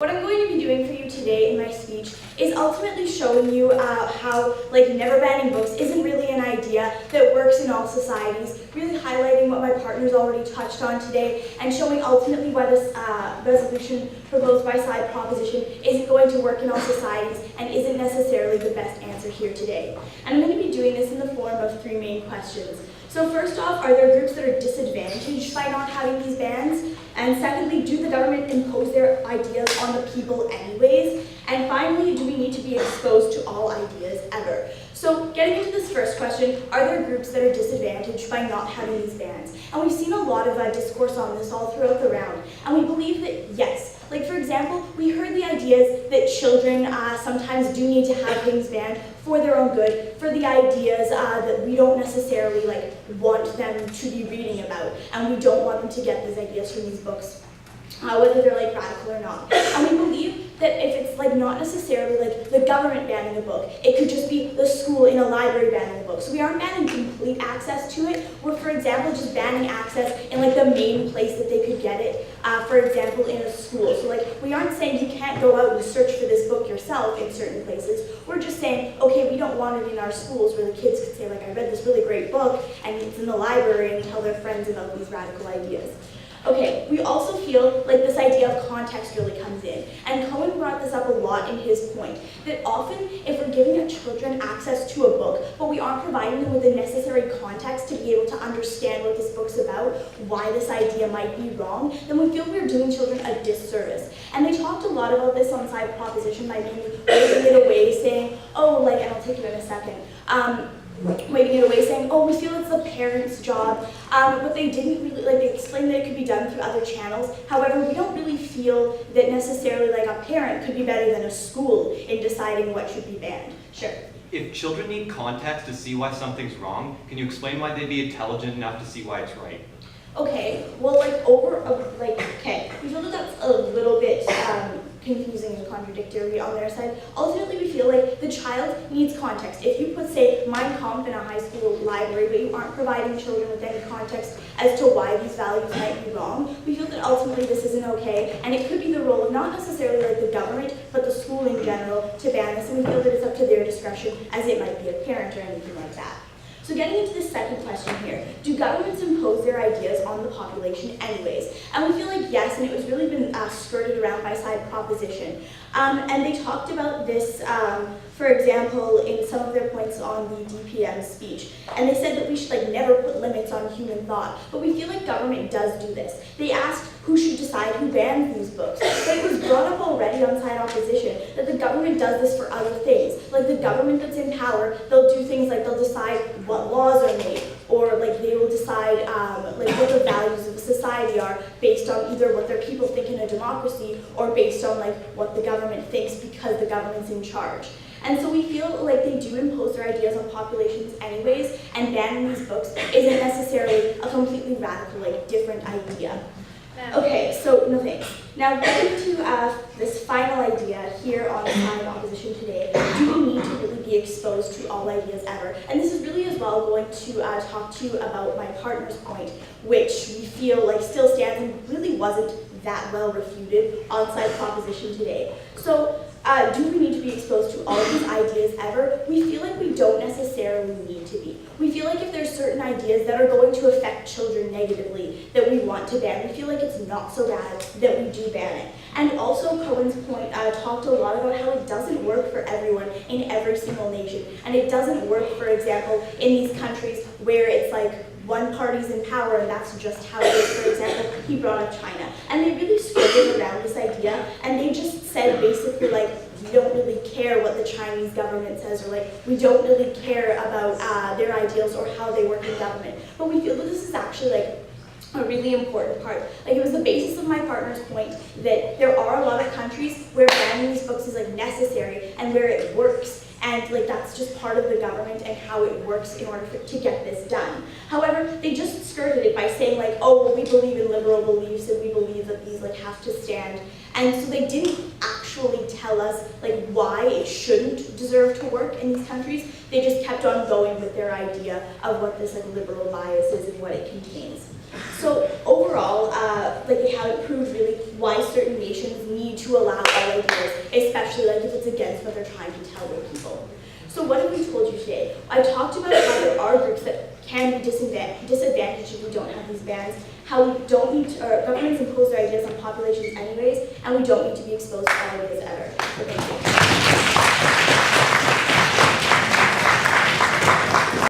What I'm going to be doing for you today in my speech is ultimately showing you how never banning books isn't really an idea that works in all societies, really highlighting what my partner's already touched on today, and showing ultimately why this resolution proposed by side proposition isn't going to work in all societies and isn't necessarily the best answer here today. And I'm going to be doing this in the form of three main questions. So first off, are there groups that are disadvantaged by not having these bans? And secondly, do the government impose their ideas on the people anyways? And finally, do we need to be exposed to all ideas ever? So getting into this first question, are there groups that are disadvantaged by not having these bans? And we've seen a lot of discourse on this all throughout the round, and we believe that yes. Like for example, we heard the ideas that children sometimes do need to have things banned for their own good, for the ideas that we don't necessarily want them to be reading about, and we don't want them to get these ideas from these books, whether they're radical or not. And we believe that if it's not necessarily the government banning a book, it could just be the school in a library banning a book. So we aren't banning complete access to it. We're, for example, just banning access in the main place that they could get it. For example, in a school. So we aren't saying you can't go out and search for this book yourself in certain places. We're just saying, okay, we don't want it in our schools where the kids could say I read this really great book and it's in the library and tell their friends about these radical ideas. Okay, we also feel this idea of context really comes in, and Cohen brought this up a lot in his point, that often if we're giving our children access to a book, but we aren't providing them with the necessary context to be able to understand what this book's about, why this idea might be wrong, then we feel we're doing children a disservice. And they talked a lot about this on side proposition by maybe waving it away, saying, oh, and I'll take it in a second, waving it away, saying, oh, we feel it's the parents' job, but they didn't really, they explained that it could be done through other channels. However, we don't really feel that necessarily a parent could be better than a school in deciding what should be banned. Sure. If children need context to see why something's wrong, can you explain why they'd be intelligent enough to see why it's right? Okay, well, okay, we feel that that's a little bit confusing and contradictory on their side. Ultimately, we feel the child needs context. If you put, say, Mein Kampf in a high school library, but you aren't providing children with any context as to why these values might be wrong, we feel that ultimately this isn't okay, and it could be the role of not necessarily the government, but the school in general to ban this, and we feel that it's up to their discretion, as it might be a parent or anything like that. So getting into the second question here, do governments impose their ideas on the population anyways? And we feel yes, and it was really been skirted around by side proposition. And they talked about this, for example, in some of their points on the DPM speech. And they said that we should never put limits on human thought. But we feel government does do this. They asked who should decide who bans these books. But it was brought up already on side opposition that the government does this for other things. The government that's in power, they'll do things they'll decide what laws are made, or they will decide what the values of society are based on either what their people think in a democracy or based on what the government thinks because the government's in charge. And so we feel they do impose their ideas on populations anyways, and banning these books isn't necessarily a completely radical, different idea. Okay, so no thanks. Now getting to this final idea here on the side of opposition today, do we need to really be exposed to all ideas ever? And this is really as well going to talk to you about my partner's point, which we feel still stands and really wasn't that well refuted on side proposition today. So do we need to be exposed to all of these ideas ever? We feel we don't necessarily need to be. We feel if there's certain ideas that are going to affect children negatively that we want to ban, we feel it's not so bad that we do ban it. And also Cohen's point talked a lot about how it doesn't work for everyone in every single nation. And it doesn't work, for example, in these countries where it's one party's in power and that's just how it is. For example, he brought up China. And they really skirted around this idea, and they just said basically we don't really care what the Chinese government says, or we don't really care about their ideals or how they work in government. But we feel that this is actually a really important part. It was the basis of my partner's point that there are a lot of countries where banning these books is necessary and where it works. And that's just part of the government and how it works in order to get this done. However, they just skirted it by saying oh, well, we believe in liberal beliefs and we believe that these have to stand. And so they didn't actually tell us why it shouldn't deserve to work in these countries. They just kept on going with their idea of what this liberal bias is and what it contains. So overall, like they haven't proved really why certain nations need to allow all ideas, especially like if it's against what they're trying to tell their people. So what have we told you today? I talked about how there are groups that can be disadvantaged if we don't have these bans, how we don't need to, or governments impose their ideas on populations anyways, and we don't need to be exposed to all ideas ever. So thank you.